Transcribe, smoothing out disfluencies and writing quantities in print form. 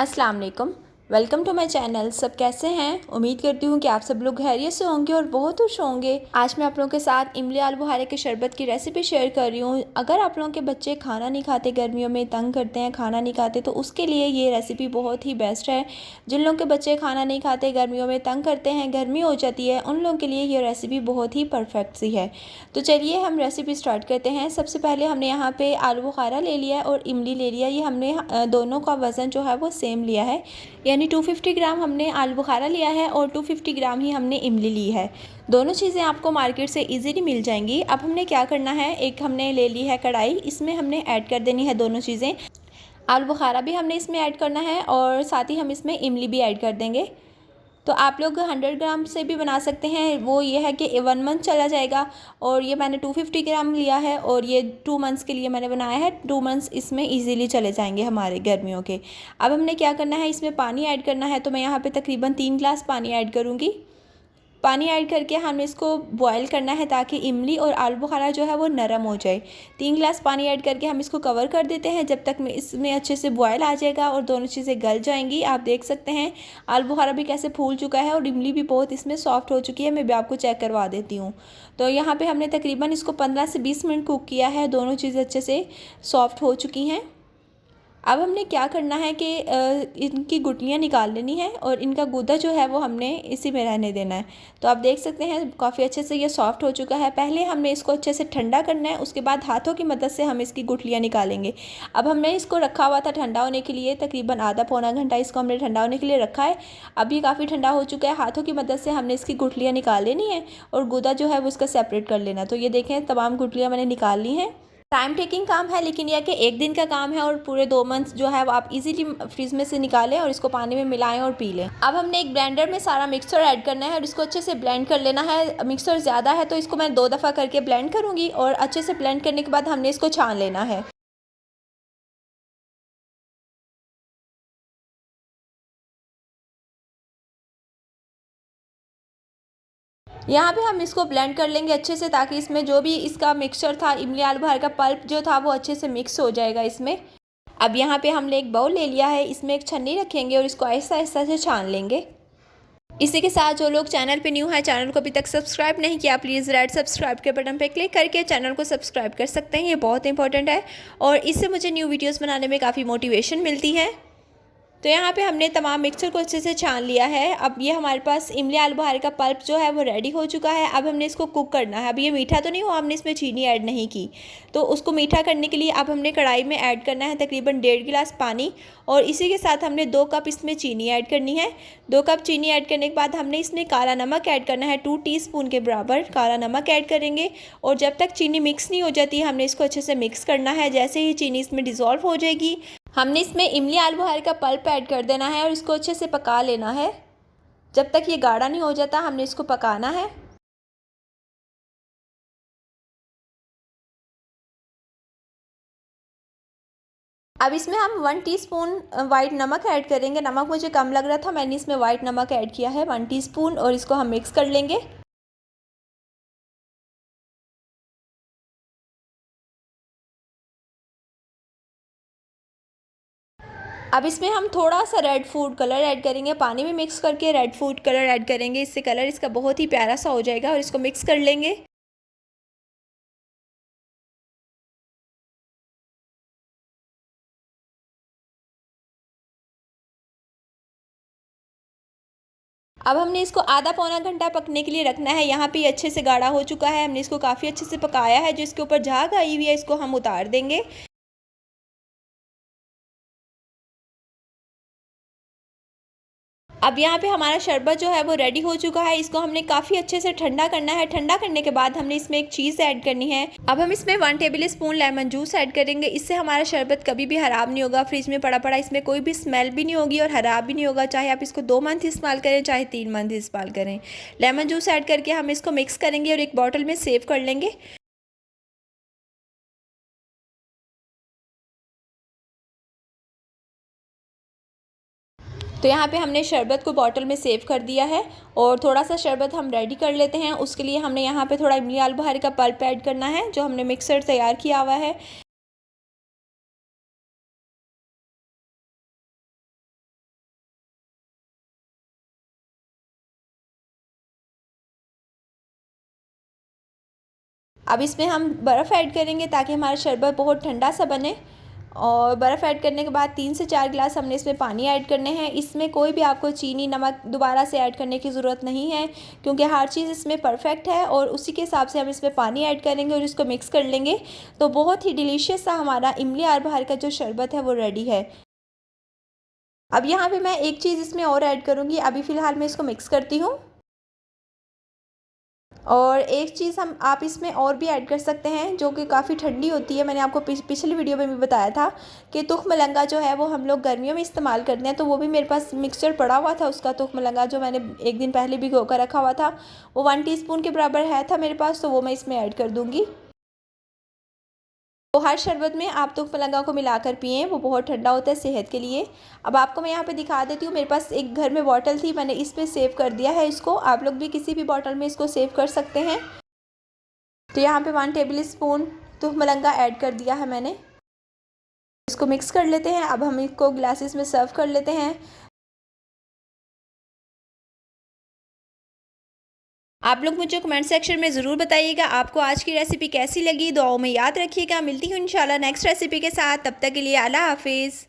अस्सलाम वालेकुम। Welcome to my channel. सब कैसे हैं? उम्मीद करती हूँ कि आप सब लोग खैरियत से होंगे और बहुत खुश होंगे। आज मैं आप लोगों के साथ इमली आलू बुखारे के शरबत की रेसिपी शेयर कर रही हूँ। अगर आप लोगों के बच्चे खाना नहीं खाते, गर्मियों में तंग करते हैं, खाना नहीं खाते, तो उसके लिए ये रेसिपी बहुत ही बेस्ट है। जिन लोगों के बच्चे खाना नहीं खाते, गर्मियों में तंग करते हैं, गर्मी हो जाती है, उन लोगों के लिए ये रेसिपी बहुत ही परफेक्ट सी है। तो चलिए हम रेसिपी स्टार्ट करते हैं। सबसे पहले हमने यहाँ पे आलू बुखारा ले लिया है और इमली ले लिया। ये हमने दोनों का वज़न जो है वो सेम लिया है, यानी 250 ग्राम हमने आलू बुखारा लिया है और 250 ग्राम ही हमने इमली ली है। दोनों चीज़ें आपको मार्केट से इजीली मिल जाएंगी। अब हमने क्या करना है, एक हमने ले ली है कढ़ाई, इसमें हमने ऐड कर देनी है दोनों चीज़ें। आलू बुखारा भी हमने इसमें ऐड करना है और साथ ही हम इसमें इमली भी ऐड कर देंगे। तो आप लोग 100 ग्राम से भी बना सकते हैं, वो ये है कि 1 मंथ चला जाएगा। और ये मैंने 250 ग्राम लिया है और ये 2 मंथ्स के लिए मैंने बनाया है। 2 मंथ्स इसमें इजीली चले जाएंगे हमारे गर्मियों के। अब हमने क्या करना है, इसमें पानी ऐड करना है। तो मैं यहाँ पे तकरीबन 3 ग्लास पानी ऐड करूँगी। पानी ऐड करके हमें इसको बॉयल करना है ताकि इमली और आलू बुखारा जो है वो नरम हो जाए। 3 ग्लास पानी ऐड करके हम इसको कवर कर देते हैं जब तक इसमें अच्छे से बॉयल आ जाएगा और दोनों चीज़ें गल जाएंगी। आप देख सकते हैं आलू बुखारा भी कैसे फूल चुका है और इमली भी बहुत इसमें सॉफ्ट हो चुकी है। मैं भी आपको चेक करवा देती हूँ। तो यहाँ पर हमने तकरीबन इसको 15 से 20 मिनट कुक किया है। दोनों चीज़ें अच्छे से सॉफ्ट हो चुकी हैं। अब हमने क्या करना है कि इनकी गुठलियाँ निकाल लेनी है और इनका गूदा जो है वो हमने इसी में रहने देना है। तो आप देख सकते हैं काफ़ी अच्छे से ये सॉफ्ट हो चुका है। पहले हमने इसको अच्छे से ठंडा करना है, उसके बाद हाथों की मदद से हम इसकी गुठलियाँ निकालेंगे। अब हमने इसको रखा हुआ था ठंडा होने के लिए, तकरीबन आधा पौना घंटा इसको हमने ठंडा होने के लिए रखा है। अब ये काफ़ी ठंडा हो चुका है। हाथों की मदद से हमने इसकी गुठलियाँ निकाल लेनी है और गूदा जो है वो उसका सेपरेट कर लेना। तो ये देखें तमाम गुठलियाँ मैंने निकाल ली हैं। टाइम टेकिंग काम है, लेकिन यह कि एक दिन का काम है और पूरे 2 मंथ्स जो है वो आप इजीली फ्रीज में से निकालें और इसको पानी में मिलाएं और पी लें। अब हमने एक ब्लेंडर में सारा मिक्सचर ऐड करना है और इसको अच्छे से ब्लेंड कर लेना है। मिक्सचर ज़्यादा है तो इसको मैं 2 दफ़ा करके ब्लेंड करूँगी और अच्छे से ब्लेंड करने के बाद हमने इसको छान लेना है। यहाँ पे हम इसको ब्लेंड कर लेंगे अच्छे से ताकि इसमें जो भी इसका मिक्सचर था, इमली आलू बुखारे का पल्प जो था वो अच्छे से मिक्स हो जाएगा इसमें। अब यहाँ पे हमने एक बाउल ले लिया है, इसमें एक छन्नी रखेंगे और इसको आहिस्ता आहिस्ता से छान लेंगे। इसी के साथ जो लोग चैनल पे न्यू है, चैनल को अभी तक सब्सक्राइब नहीं किया, प्लीज़ रेड सब्सक्राइब के बटन पे क्लिक करके चैनल को सब्सक्राइब कर सकते हैं। ये बहुत इंपॉर्टेंट है और इससे मुझे न्यू वीडियोस बनाने में काफ़ी मोटिवेशन मिलती है। तो यहाँ पे हमने तमाम मिक्सचर को अच्छे से छान लिया है। अब ये हमारे पास इमली आलू बुखारे का पल्प जो है वो रेडी हो चुका है। अब हमने इसको कुक करना है। अब ये मीठा तो नहीं हुआ, हमने इसमें चीनी ऐड नहीं की। तो उसको मीठा करने के लिए अब हमने कढ़ाई में ऐड करना है तकरीबन 1.5 गिलास पानी और इसी के साथ हमने 2 कप इसमें चीनी ऐड करनी है। 2 कप चीनी ऐड करने के बाद हमने इसमें काला नमक ऐड करना है। 2 टीस्पून के बराबर काला नमक ऐड करेंगे और जब तक चीनी मिक्स नहीं हो जाती हमने इसको अच्छे से मिक्स करना है। जैसे ही चीनी इसमें डिज़ोल्व हो जाएगी हमने इसमें इमली आलू बुखारे का पल्प ऐड कर देना है और इसको अच्छे से पका लेना है। जब तक ये गाढ़ा नहीं हो जाता हमने इसको पकाना है। अब इसमें हम 1 टीस्पून वाइट नमक ऐड करेंगे। नमक मुझे कम लग रहा था, मैंने इसमें वाइट नमक ऐड किया है 1 टीस्पून और इसको हम मिक्स कर लेंगे। अब इसमें हम थोड़ा सा रेड फूड कलर ऐड करेंगे, पानी में मिक्स करके रेड फूड कलर ऐड करेंगे। इससे कलर इसका बहुत ही प्यारा सा हो जाएगा और इसको मिक्स कर लेंगे। अब हमने इसको आधा पौना घंटा पकने के लिए रखना है। यहाँ पे अच्छे से गाढ़ा हो चुका है, हमने इसको काफ़ी अच्छे से पकाया है। जो इसके ऊपर झाग आई हुई है इसको हम उतार देंगे। अब यहाँ पे हमारा शरबत जो है वो रेडी हो चुका है। इसको हमने काफ़ी अच्छे से ठंडा करना है। ठंडा करने के बाद हमने इसमें एक चीज़ ऐड करनी है। अब हम इसमें 1 table spoon lemon juice add करेंगे। इससे हमारा शरबत कभी भी ख़राब नहीं होगा, फ्रिज में पड़ा पड़ा इसमें कोई भी स्मेल भी नहीं होगी और ख़राब भी नहीं होगा, चाहे आप इसको 2 मंथ इस्तेमाल करें चाहे 3 मंथ इस्तेमाल करें। लेमन जूस ऐड करके हम इसको मिक्स करेंगे और एक बॉटल में सेव कर लेंगे। तो यहाँ पे हमने शरबत को बॉटल में सेव कर दिया है और थोड़ा सा शरबत हम रेडी कर लेते हैं। उसके लिए हमने यहाँ पे थोड़ा इमली आलू बुखारे का पल्प ऐड करना है जो हमने मिक्सर तैयार किया हुआ है। अब इसमें हम बर्फ़ ऐड करेंगे ताकि हमारा शरबत बहुत ठंडा सा बने। और बर्फ़ ऐड करने के बाद 3 से 4 गिलास हमने इसमें पानी ऐड करने हैं। इसमें कोई भी आपको चीनी नमक दोबारा से ऐड करने की ज़रूरत नहीं है, क्योंकि हर चीज़ इसमें परफेक्ट है और उसी के हिसाब से हम इसमें पानी ऐड करेंगे और इसको मिक्स कर लेंगे। तो बहुत ही डिलीशियस सा हमारा इमली आर बहार का जो शरबत है वो रेडी है। अब यहाँ पे मैं एक चीज़ इसमें और ऐड करूँगी। अभी फ़िलहाल मैं इसको मिक्स करती हूँ। और एक चीज़ हम आप इसमें और भी ऐड कर सकते हैं जो कि काफ़ी ठंडी होती है। मैंने आपको पिछली वीडियो में भी बताया था कि तुख मलंगा जो है वो हम लोग गर्मियों में इस्तेमाल करते हैं। तो वो भी मेरे पास मिक्सचर पड़ा हुआ था उसका, तुख मलंगा जो मैंने एक दिन पहले भिगो कर रखा हुआ था, वो 1 टीस्पून के बराबर है था मेरे पास, तो वो मैं इसमें ऐड कर दूँगी। तो हर शरबत में आप तुख मलंगा को मिलाकर पिएँ, वो बहुत ठंडा होता है सेहत के लिए। अब आपको मैं यहाँ पे दिखा देती हूँ, मेरे पास एक घर में बॉटल थी, मैंने इसमें सेव कर दिया है इसको। आप लोग भी किसी भी बॉटल में इसको सेव कर सकते हैं। तो यहाँ पे 1 टेबल स्पून तुख मलंगा ऐड कर दिया है मैंने। इसको मिक्स कर लेते हैं। अब हम इसको ग्लासेस में सर्व कर लेते हैं। आप लोग मुझे कमेंट सेक्शन में ज़रूर बताइएगा आपको आज की रेसिपी कैसी लगी। दुआओं में याद रखिएगा। मिलती हूँ इंशाल्लाह नेक्स्ट रेसिपी के साथ। तब तक के लिए अल्लाह हाफिज़।